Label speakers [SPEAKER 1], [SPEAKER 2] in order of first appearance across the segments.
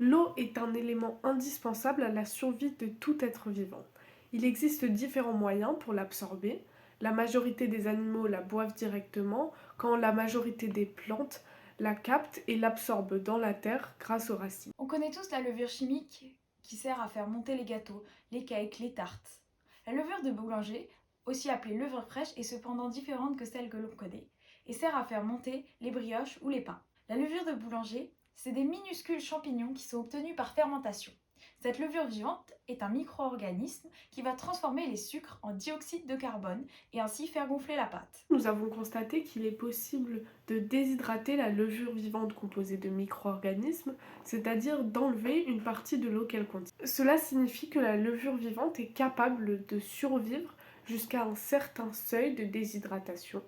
[SPEAKER 1] L'eau est un élément indispensable à la survie de tout être vivant. Il existe différents moyens pour l'absorber. La majorité des animaux la boivent directement, quand la majorité des plantes la captent et l'absorbent dans la terre grâce aux racines.
[SPEAKER 2] On connaît tous la levure chimique qui sert à faire monter les gâteaux, les cakes, les tartes. La levure de boulanger, aussi appelée levure fraîche, est cependant différente que celle que l'on connaît et sert à faire monter les brioches ou les pains. La levure de boulanger, c'est des minuscules champignons qui sont obtenus par fermentation. Cette levure vivante est un micro-organisme qui va transformer les sucres en dioxyde de carbone et ainsi faire gonfler la pâte.
[SPEAKER 1] Nous avons constaté qu'il est possible de déshydrater la levure vivante composée de micro-organismes, c'est-à-dire d'enlever une partie de l'eau qu'elle contient. Cela signifie que la levure vivante est capable de survivre jusqu'à un certain seuil de déshydratation.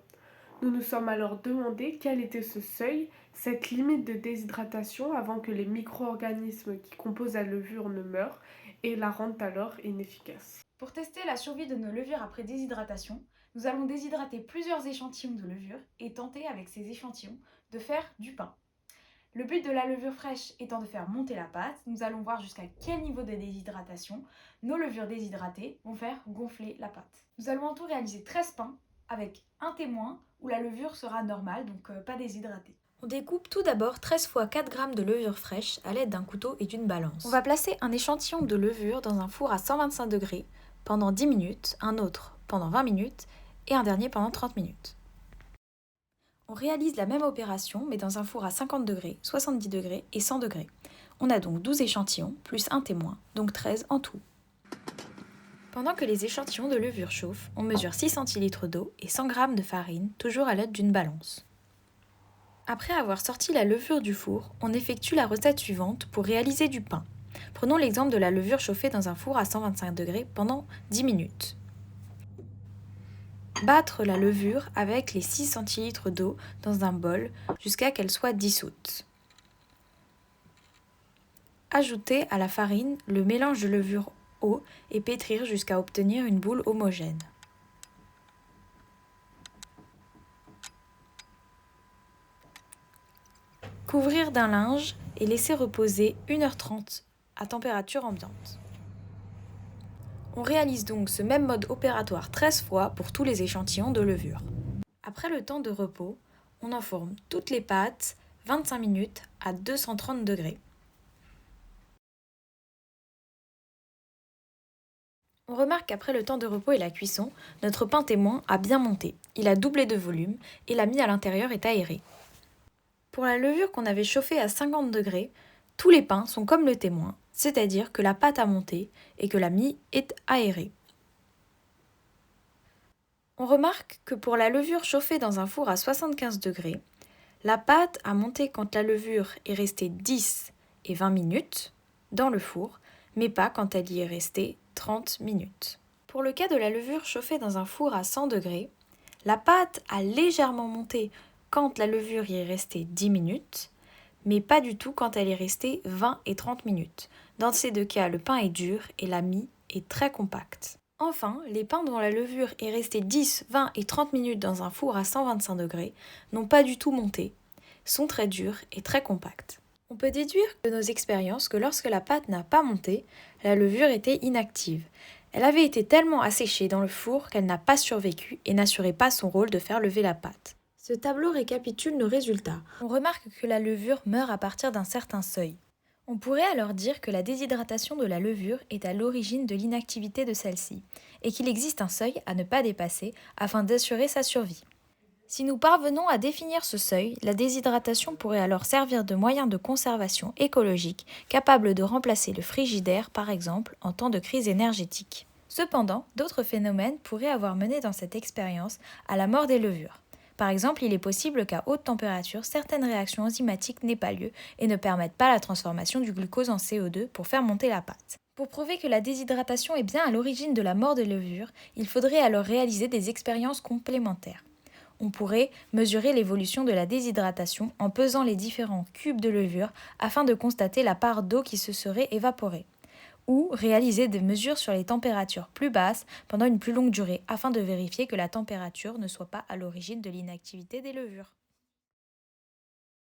[SPEAKER 1] Nous nous sommes alors demandé quel était ce seuil, cette limite de déshydratation avant que les micro-organismes qui composent la levure ne meurent et la rendent alors inefficace.
[SPEAKER 2] Pour tester la survie de nos levures après déshydratation, nous allons déshydrater plusieurs échantillons de levure et tenter avec ces échantillons de faire du pain. Le but de la levure fraîche étant de faire monter la pâte, nous allons voir jusqu'à quel niveau de déshydratation nos levures déshydratées vont faire gonfler la pâte. Nous allons en tout réaliser 13 pains avec un témoin où la levure sera normale, donc pas déshydratée. On découpe tout d'abord 13 fois 4 g de levure fraîche à l'aide d'un couteau et d'une balance. On va placer un échantillon de levure dans un four à 125 degrés pendant 10 minutes, un autre pendant 20 minutes et un dernier pendant 30 minutes. On réalise la même opération mais dans un four à 50 degrés, 70 degrés et 100 degrés. On a donc 12 échantillons plus un témoin, donc 13 en tout. Pendant que les échantillons de levure chauffent, on mesure 6 centilitres d'eau et 100 g de farine, toujours à l'aide d'une balance. Après avoir sorti la levure du four, on effectue la recette suivante pour réaliser du pain. Prenons l'exemple de la levure chauffée dans un four à 125 degrés pendant 10 minutes. Battre la levure avec les 6 centilitres d'eau dans un bol jusqu'à qu'elle soit dissoute. Ajouter à la farine le mélange de levure-eau et pétrir jusqu'à obtenir une boule homogène. Couvrir d'un linge et laisser reposer 1h30 à température ambiante. On réalise donc ce même mode opératoire 13 fois pour tous les échantillons de levure. Après le temps de repos, on enfourne toutes les pâtes 25 minutes à 230 degrés. On remarque qu'après le temps de repos et la cuisson, notre pain témoin a bien monté. Il a doublé de volume et la mie à l'intérieur est aérée. Pour la levure qu'on avait chauffée à 50 degrés, tous les pains sont comme le témoin, c'est-à-dire que la pâte a monté et que la mie est aérée. On remarque que pour la levure chauffée dans un four à 75 degrés, la pâte a monté quand la levure est restée 10 et 20 minutes dans le four, mais pas quand elle y est restée 30 minutes. Pour le cas de la levure chauffée dans un four à 100 degrés, la pâte a légèrement monté quand la levure y est restée 10 minutes, mais pas du tout quand elle est restée 20 et 30 minutes. Dans ces deux cas, le pain est dur et la mie est très compacte. Enfin, les pains dont la levure est restée 10, 20 et 30 minutes dans un four à 125 degrés n'ont pas du tout monté, sont très durs et très compacts. On peut déduire de nos expériences que lorsque la pâte n'a pas monté, la levure était inactive. Elle avait été tellement asséchée dans le four qu'elle n'a pas survécu et n'assurait pas son rôle de faire lever la pâte. Ce tableau récapitule nos résultats. On remarque que la levure meurt à partir d'un certain seuil. On pourrait alors dire que la déshydratation de la levure est à l'origine de l'inactivité de celle-ci, et qu'il existe un seuil à ne pas dépasser afin d'assurer sa survie. Si nous parvenons à définir ce seuil, la déshydratation pourrait alors servir de moyen de conservation écologique capable de remplacer le frigidaire par exemple en temps de crise énergétique. Cependant, d'autres phénomènes pourraient avoir mené dans cette expérience à la mort des levures. Par exemple, il est possible qu'à haute température, certaines réactions enzymatiques n'aient pas lieu et ne permettent pas la transformation du glucose en CO2 pour faire monter la pâte. Pour prouver que la déshydratation est bien à l'origine de la mort des levures, il faudrait alors réaliser des expériences complémentaires. On pourrait mesurer l'évolution de la déshydratation en pesant les différents cubes de levure afin de constater la part d'eau qui se serait évaporée, ou réaliser des mesures sur les températures plus basses pendant une plus longue durée afin de vérifier que la température ne soit pas à l'origine de l'inactivité des levures.